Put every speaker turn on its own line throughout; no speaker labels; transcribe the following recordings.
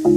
Hey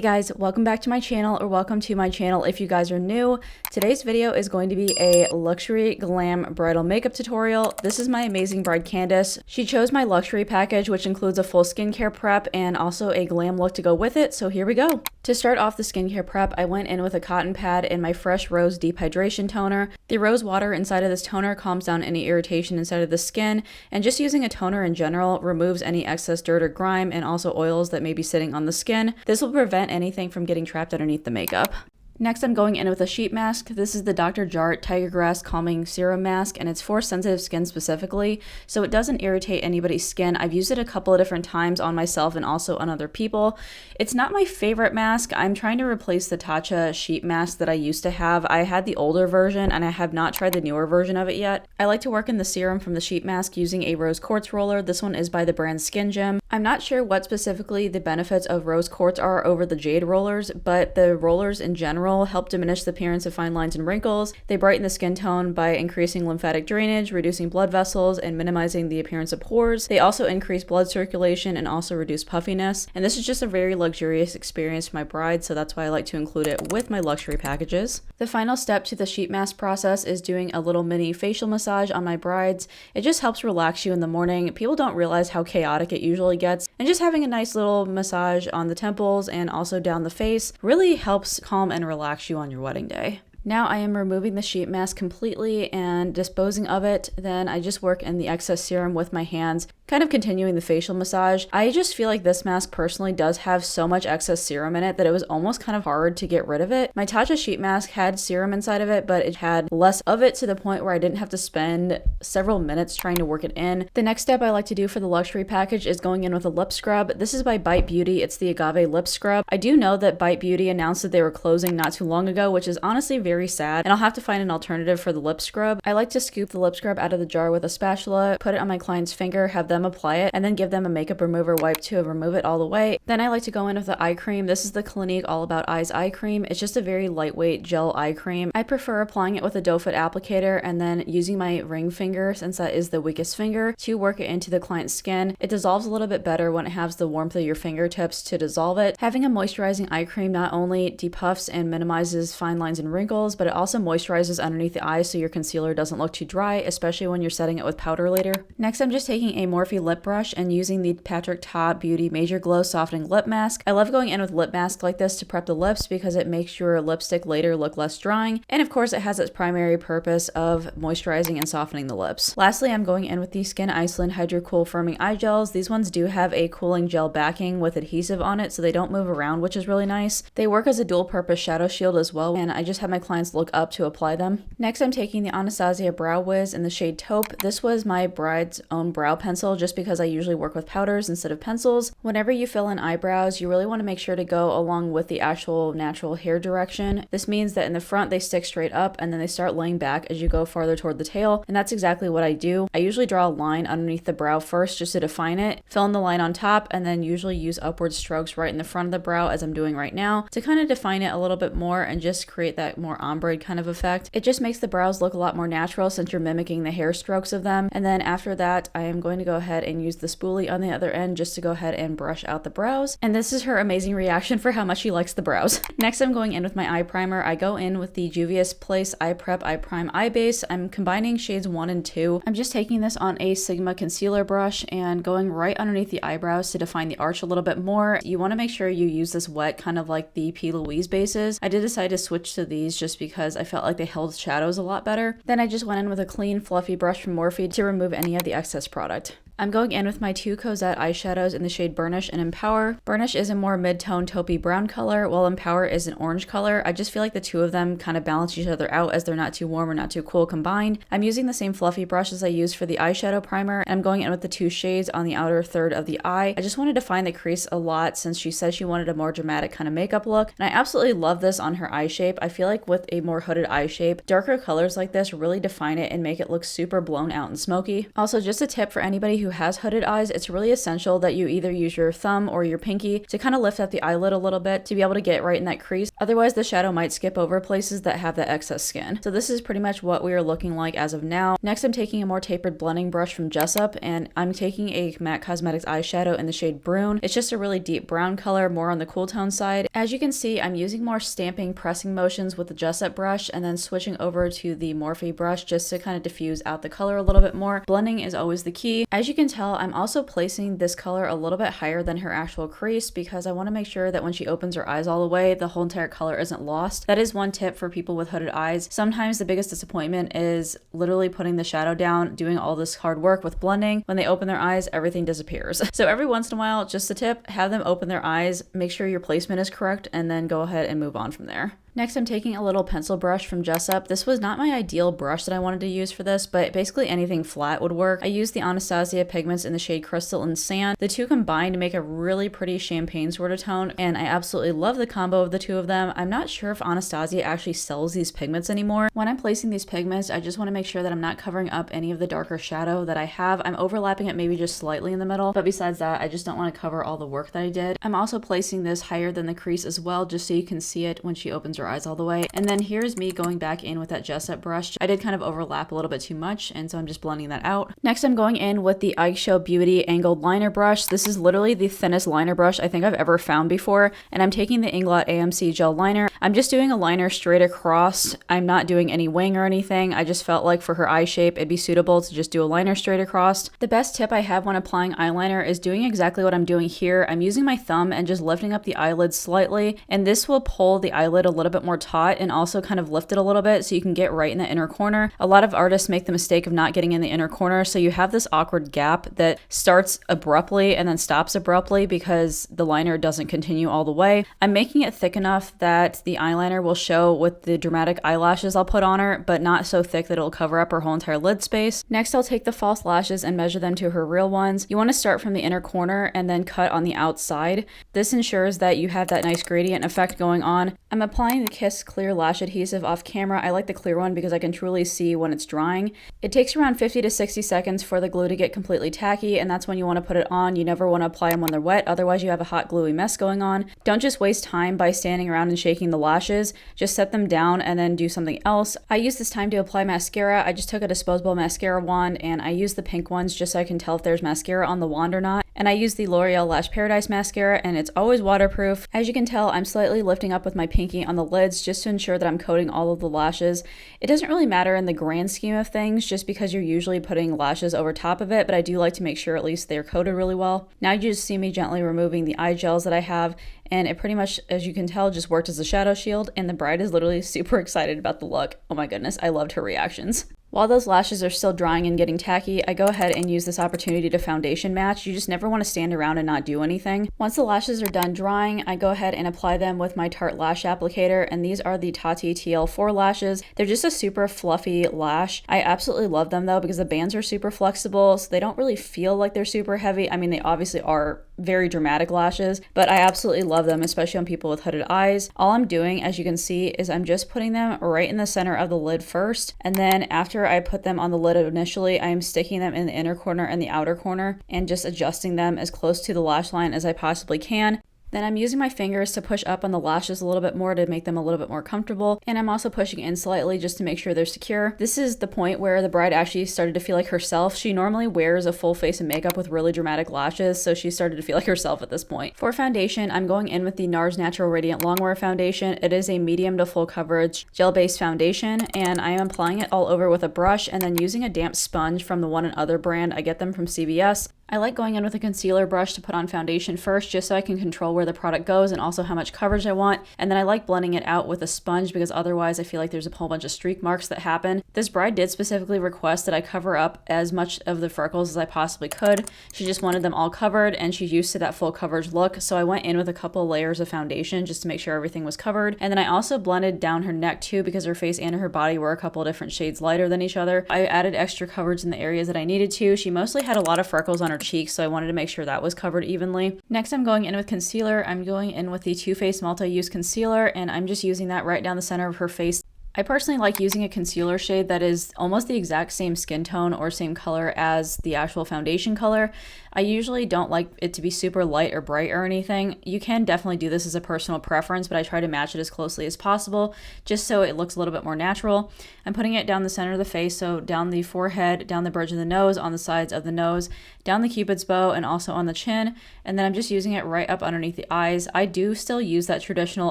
guys, welcome back to my channel, or welcome to my channel if you guys are new. Today's video is going to be a luxury glam bridal makeup tutorial. This is my amazing bride Candice. She chose my luxury package, which includes a full skincare prep and also a glam look to go with it, so here we go. To start off the skincare prep, I went in with a cotton pad and my Fresh Rose Deep Hydration Toner. The rose water inside of this toner calms down any irritation inside of the skin, and just using a toner in general removes any excess dirt or grime and also oils that may be sitting on the skin. This will prevent anything from getting trapped underneath the makeup. Next, I'm going in with a sheet mask. This is the Dr. Jart Tiger Grass Calming Serum Mask, and it's for sensitive skin specifically, so it doesn't irritate anybody's skin. I've used it a couple of different times on myself and also on other people. It's not my favorite mask. I'm trying to replace the Tatcha sheet mask that I used to have. I had the older version, and I have not tried the newer version of it yet. I like to work in the serum from the sheet mask using a rose quartz roller. This one is by the brand Skin Gym. I'm not sure what specifically the benefits of rose quartz are over the jade rollers, but the rollers in general help diminish the appearance of fine lines and wrinkles. They brighten the skin tone by increasing lymphatic drainage, reducing blood vessels, and minimizing the appearance of pores. They also increase blood circulation and also reduce puffiness. And this is just a very luxurious experience for my bride, so that's why I like to include it with my luxury packages. The final step to the sheet mask process is doing a little mini facial massage on my brides. It just helps relax you in the morning. People don't realize how chaotic it usually gets, and just having a nice little massage on the temples and also down the face really helps calm and relax you on your wedding day. Now I am removing the sheet mask completely and disposing of it. Then I just work in the excess serum with my hands, kind of continuing the facial massage. I just feel like this mask personally does have so much excess serum in it that it was almost kind of hard to get rid of it. My Tatcha sheet mask had serum inside of it, but it had less of it to the point where I didn't have to spend several minutes trying to work it in. The next step I like to do for the luxury package is going in with a lip scrub. This is by Bite Beauty. It's the Agave Lip Scrub. I do know that Bite Beauty announced that they were closing not too long ago, which is honestly very sad, and I'll have to find an alternative for the lip scrub. I like to scoop the lip scrub out of the jar with a spatula, put it on my client's finger, have them apply it, and then give them a makeup remover wipe to remove it all the way. Then I like to go in with the eye cream. This is the Clinique All About Eyes eye cream. It's just a very lightweight gel eye cream. I prefer applying it with a doe foot applicator and then using my ring finger, since that is the weakest finger, to work it into the client's skin. It dissolves a little bit better when it has the warmth of your fingertips to dissolve it. Having a moisturizing eye cream not only depuffs and minimizes fine lines and wrinkles, but it also moisturizes underneath the eyes so your concealer doesn't look too dry, especially when you're setting it with powder later. Next, I'm just taking a Morphe lip brush and using the Patrick Ta Beauty Major Glow Softening Lip Mask. I love going in with lip masks like this to prep the lips because it makes your lipstick later look less drying, and of course it has its primary purpose of moisturizing and softening the lips. Lastly, I'm going in with the Skin Iceland Hydro Cool Firming Eye Gels. These ones do have a cooling gel backing with adhesive on it, so they don't move around, which is really nice. They work as a dual purpose shadow shield as well, and I just have my clients look up to apply them. Next, I'm taking the Anastasia Brow Wiz in the shade Taupe. This was my bride's own brow pencil just because I usually work with powders instead of pencils. Whenever you fill in eyebrows, you really want to make sure to go along with the actual natural hair direction. This means that in the front they stick straight up and then they start laying back as you go farther toward the tail, and that's exactly what I do. I usually draw a line underneath the brow first just to define it, fill in the line on top, and then usually use upward strokes right in the front of the brow as I'm doing right now to kind of define it a little bit more and just create that more ombre kind of effect. It just makes the brows look a lot more natural since you're mimicking the hair strokes of them. And then after that, I am going to go ahead and use the spoolie on the other end just to go ahead and brush out the brows. And this is her amazing reaction for how much she likes the brows. Next, I'm going in with my eye primer. I go in with the Juvia's Place Eye Prep Eye Prime Eye Base. I'm combining shades 1 and 2. I'm just taking this on a Sigma concealer brush and going right underneath the eyebrows to define the arch a little bit more. You want to make sure you use this wet, kind of like the P. Louise bases. I did decide to switch to these just because I felt like they held shadows a lot better. Then I just went in with a clean fluffy brush from Morphe to remove any of the excess product. I'm going in with my two Cosette eyeshadows in the shade Burnish and Empower. Burnish is a more mid-tone taupey brown color, while Empower is an orange color. I just feel like the two of them kind of balance each other out as they're not too warm or not too cool combined. I'm using the same fluffy brush as I used for the eyeshadow primer, and I'm going in with the two shades on the outer third of the eye. I just wanted to define the crease a lot since she said she wanted a more dramatic kind of makeup look, and I absolutely love this on her eye shape. I feel like with a more hooded eye shape, darker colors like this really define it and make it look super blown out and smoky. Also, just a tip for anybody who who has hooded eyes, it's really essential that you either use your thumb or your pinky to kind of lift up the eyelid a little bit to be able to get right in that crease. Otherwise, the shadow might skip over places that have that excess skin. So this is pretty much what we are looking like as of now. Next, I'm taking a more tapered blending brush from Jessup, and I'm taking a MAC Cosmetics eyeshadow in the shade Brune. It's just a really deep brown color, more on the cool tone side. As you can see, I'm using more stamping, pressing motions with the Jessup brush, and then switching over to the Morphe brush just to kind of diffuse out the color a little bit more. Blending is always the key. As you can tell, I'm also placing this color a little bit higher than her actual crease because I want to make sure that when she opens her eyes all the way, the whole entire color isn't lost. That is one tip for people with hooded eyes. Sometimes the biggest disappointment is literally putting the shadow down, doing all this hard work with blending. When they open their eyes, everything disappears. So every once in a while, just a tip, have them open their eyes, make sure your placement is correct, and then go ahead and move on from there. Next, I'm taking a little pencil brush from Jessup. This was not my ideal brush that I wanted to use for this, but basically anything flat would work. I used the Anastasia pigments in the shade Crystal and Sand. The two combined to make a really pretty champagne sort of tone, and I absolutely love the combo of the two of them. I'm not sure if Anastasia actually sells these pigments anymore. When I'm placing these pigments, I just want to make sure that I'm not covering up any of the darker shadow that I have. I'm overlapping it maybe just slightly in the middle, but besides that, I just don't want to cover all the work that I did. I'm also placing this higher than the crease as well, just so you can see it when she opens her eyes all the way. And then here's me going back in with that Jessup brush. I did kind of overlap a little bit too much, and so I'm just blending that out. Next, I'm going in with the Eyeshow Beauty angled liner brush. This is literally the thinnest liner brush I think I've ever found before, and I'm taking the Inglot AMC gel liner. I'm just doing a liner straight across. I'm not doing any wing or anything. I just felt like for her eye shape, it'd be suitable to just do a liner straight across. The best tip I have when applying eyeliner is doing exactly what I'm doing here. I'm using my thumb and just lifting up the eyelid slightly, and this will pull the eyelid a little bit more taut and also kind of lift it a little bit so you can get right in the inner corner. A lot of artists make the mistake of not getting in the inner corner, so you have this awkward gap that starts abruptly and then stops abruptly because the liner doesn't continue all the way. I'm making it thick enough that the eyeliner will show with the dramatic eyelashes I'll put on her, but not so thick that it'll cover up her whole entire lid space. Next, I'll take the false lashes and measure them to her real ones. You want to start from the inner corner and then cut on the outside. This ensures that you have that nice gradient effect going on. I'm applying the Kiss Clear Lash Adhesive off camera. I like the clear one because I can truly see when it's drying. It takes around 50 to 60 seconds for the glue to get completely tacky, and that's when you want to put it on. You never want to apply them when they're wet, otherwise you have a hot gluey mess going on. Don't just waste time by standing around and shaking the lashes. Just set them down and then do something else. I use this time to apply mascara. I just took a disposable mascara wand and I use the pink ones just so I can tell if there's mascara on the wand or not. And I use the L'Oreal Lash Paradise mascara, and it's always waterproof. As you can tell, I'm slightly lifting up with my pinky on the lids just to ensure that I'm coating all of the lashes. It doesn't really matter in the grand scheme of things just because you're usually putting lashes over top of it, but I do like to make sure at least they're coated really well. Now you just see me gently removing the eye gels that I have, and it pretty much, as you can tell, just worked as a shadow shield, and the bride is literally super excited about the look. Oh my goodness, I loved her reactions. While those lashes are still drying and getting tacky, I go ahead and use this opportunity to foundation match. You just never want to stand around and not do anything. Once the lashes are done drying, I go ahead and apply them with my Tarte Lash Applicator, and these are the Tati TL4 lashes. They're just a super fluffy lash. I absolutely love them though because the bands are super flexible, so they don't really feel like they're super heavy. I mean, they obviously are very dramatic lashes, but I absolutely love them, especially on people with hooded eyes. All I'm doing, as you can see, is I'm just putting them right in the center of the lid first, and then after I put them on the lid initially, I am sticking them in the inner corner and the outer corner and just adjusting them as close to the lash line as I possibly can. Then I'm using my fingers to push up on the lashes a little bit more to make them a little bit more comfortable, and I'm also pushing in slightly just to make sure they're secure. This is the point where the bride actually started to feel like herself. She normally wears a full face of makeup with really dramatic lashes, so she started to feel like herself at this point. For foundation, I'm going in with the NARS Natural Radiant Longwear Foundation. It is a medium to full coverage gel-based foundation, and I am applying it all over with a brush and then using a damp sponge from the One and Other brand. I get them from CVS. I like going in with a concealer brush to put on foundation first just so I can control where the product goes and also how much coverage I want, and then I like blending it out with a sponge because otherwise I feel like there's a whole bunch of streak marks that happen. This bride did specifically request that I cover up as much of the freckles as I possibly could. She just wanted them all covered and she's used to that full coverage look, so I went in with a couple layers of foundation just to make sure everything was covered, and then I also blended down her neck too because her face and her body were a couple of different shades lighter than each other. I added extra coverage in the areas that I needed to. She mostly had a lot of freckles on her cheeks, so I wanted to make sure that was covered evenly. Next, I'm going in with concealer. I'm going in with the Too Faced Multi-Use Concealer, and I'm just using that right down the center of her face. I personally like using a concealer shade that is almost the exact same skin tone or same color as the actual foundation color. I usually don't like it to be super light or bright or anything. You can definitely do this as a personal preference, but I try to match it as closely as possible just so it looks a little bit more natural. I'm putting it down the center of the face, so down the forehead, down the bridge of the nose, on the sides of the nose, down the cupid's bow, and also on the chin. And then I'm just using it right up underneath the eyes. I do still use that traditional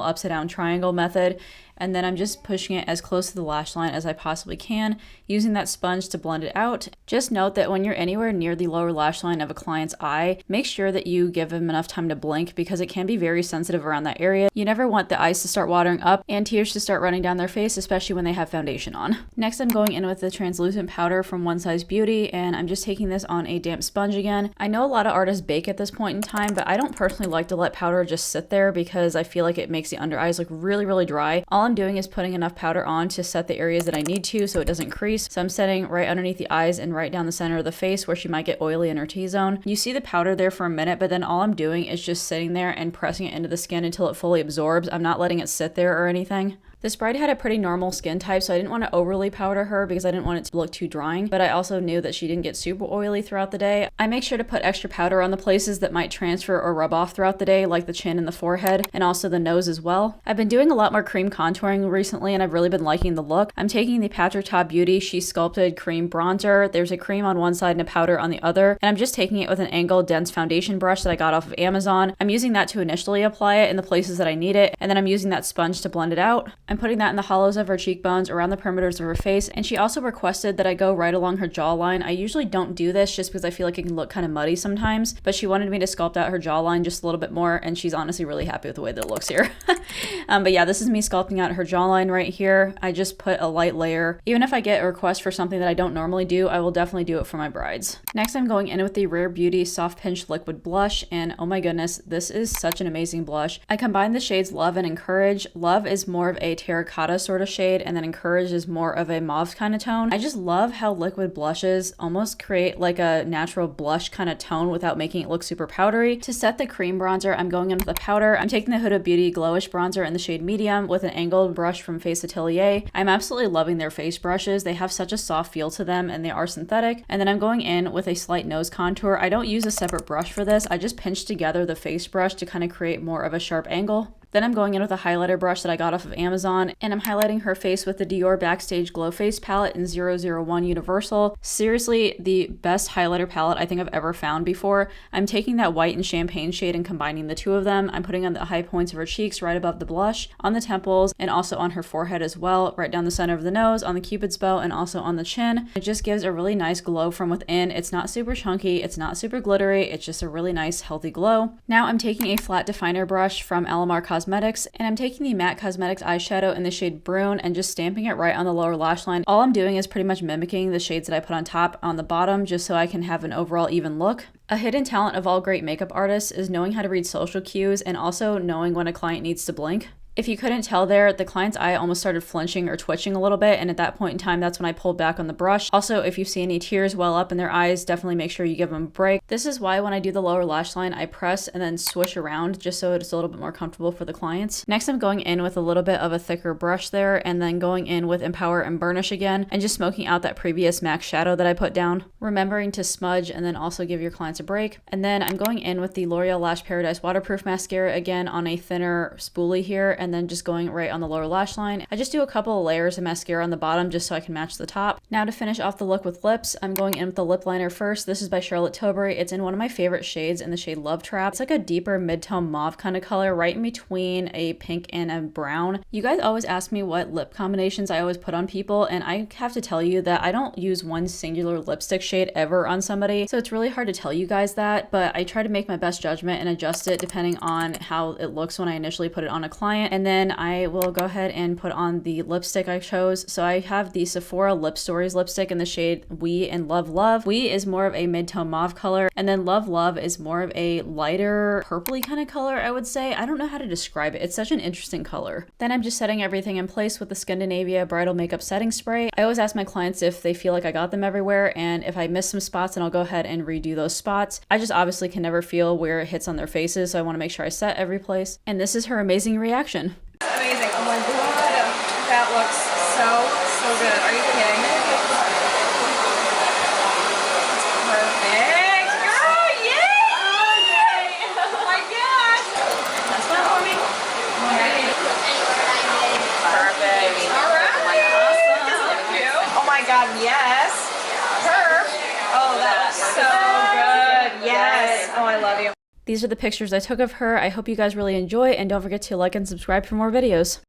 upside down triangle method. And then I'm just pushing it as close to the lash line as I possibly can, using that sponge to blend it out. Just note that when you're anywhere near the lower lash line of a client's eye, make sure that you give them enough time to blink because it can be very sensitive around that area. You never want the eyes to start watering up and tears to start running down their face, especially when they have foundation on. Next, I'm going in with the translucent powder from One Size Beauty, and I'm just taking this on a damp sponge again. I know a lot of artists bake at this point in time, but I don't personally like to let powder just sit there because I feel like it makes the under eyes look really, really dry. All I'm doing is putting enough powder on to set the areas that I need to so it doesn't crease. So I'm setting right underneath the eyes and right down the center of the face where she might get oily in her T-zone. You see the powder there for a minute, but then all I'm doing is just sitting there and pressing it into the skin until it fully absorbs. I'm not letting it sit there or anything. This bride had a pretty normal skin type, so I didn't want to overly powder her because I didn't want it to look too drying, but I also knew that she didn't get super oily throughout the day. I make sure to put extra powder on the places that might transfer or rub off throughout the day, like the chin and the forehead, and also the nose as well. I've been doing a lot more cream contouring recently, and I've really been liking the look. I'm taking the Patrick Ta Beauty She Sculpted Cream Bronzer. There's a cream on one side and a powder on the other, and I'm just taking it with an angled dense foundation brush that I got off of Amazon. I'm using that to initially apply it in the places that I need it, and then I'm using that sponge to blend it out. I'm putting that in the hollows of her cheekbones, around the perimeters of her face, and she also requested that I go right along her jawline. I usually don't do this just because I feel like it can look kind of muddy sometimes, but she wanted me to sculpt out her jawline just a little bit more, and she's honestly really happy with the way that it looks here. But yeah, this is me sculpting out her jawline right here. I just put a light layer. Even if I get a request for something that I don't normally do, I will definitely do it for my brides. Next, I'm going in with the Rare Beauty Soft Pinch Liquid Blush, and oh my goodness, this is such an amazing blush. I combined the shades Love and Encourage. Love is more of a terracotta sort of shade, and then Encourage is more of a mauve kind of tone. I just love how liquid blushes almost create like a natural blush kind of tone without making it look super powdery. To set the cream bronzer, I'm going in with the powder. I'm taking the Huda Beauty Glowish Bronzer in the shade Medium with an angled brush from Face Atelier. I'm absolutely loving their face brushes. They have such a soft feel to them, and they are synthetic. And then I'm going in with a slight nose contour. I don't use a separate brush for this. I just pinch together the face brush to kind of create more of a sharp angle. Then I'm going in with a highlighter brush that I got off of Amazon, and I'm highlighting her face with the Dior Backstage Glow Face palette in 001 Universal. Seriously, the best highlighter palette I think I've ever found before. I'm taking that white and champagne shade and combining the two of them. I'm putting on the high points of her cheeks right above the blush, on the temples, and also on her forehead as well, right down the center of the nose, on the cupid's bow, and also on the chin. It just gives a really nice glow from within. It's not super chunky, it's not super glittery, it's just a really nice healthy glow. Now I'm taking a flat definer brush from Alamar Cosmetics, and I'm taking the MAC Cosmetics eyeshadow in the shade Brune and just stamping it right on the lower lash line. All I'm doing is pretty much mimicking the shades that I put on top on the bottom just so I can have an overall even look. A hidden talent of all great makeup artists is knowing how to read social cues and also knowing when a client needs to blink. If you couldn't tell there, the client's eye almost started flinching or twitching a little bit, and at that point in time, that's when I pulled back on the brush. Also, if you see any tears well up in their eyes, definitely make sure you give them a break. This is why when I do the lower lash line, I press and then swish around just so it's a little bit more comfortable for the clients. Next, I'm going in with a little bit of a thicker brush there, and then going in with Empower and Burnish again, and just smoking out that previous MAC shadow that I put down. Remembering to smudge and then also give your clients a break. And then I'm going in with the L'Oreal Lash Paradise Waterproof Mascara again on a thinner spoolie here, and then just going right on the lower lash line. I just do a couple of layers of mascara on the bottom just so I can match the top. Now to finish off the look with lips, I'm going in with the lip liner first. This is by Charlotte Tilbury. It's in one of my favorite shades in the shade Love Trap. It's like a deeper mid-tone mauve kind of color right in between a pink and a brown. You guys always ask me what lip combinations I always put on people, and I have to tell you that I don't use one singular lipstick shade ever on somebody, so it's really hard to tell you guys that, but I try to make my best judgment and adjust it depending on how it looks when I initially put it on a client. And then I will go ahead and put on the lipstick I chose. So I have the Sephora Lipstories lipstick in the shade We and Love Love. We is more of a mid-tone mauve color, and then Love Love is more of a lighter purpley kind of color, I would say. I don't know how to describe it. It's such an interesting color. Then I'm just setting everything in place with the Scandinavia Bridal Makeup Setting Spray. I always ask my clients if they feel like I got them everywhere, and if I miss some spots, then I'll go ahead and redo those spots. I just obviously can never feel where it hits on their faces, so I want to make sure I set every place. And this is her amazing reaction.
Amazing. Oh my god, that looks so Oh, I love you.
These are the pictures I took of her. I hope you guys really enjoy, and don't forget to like and subscribe for more videos.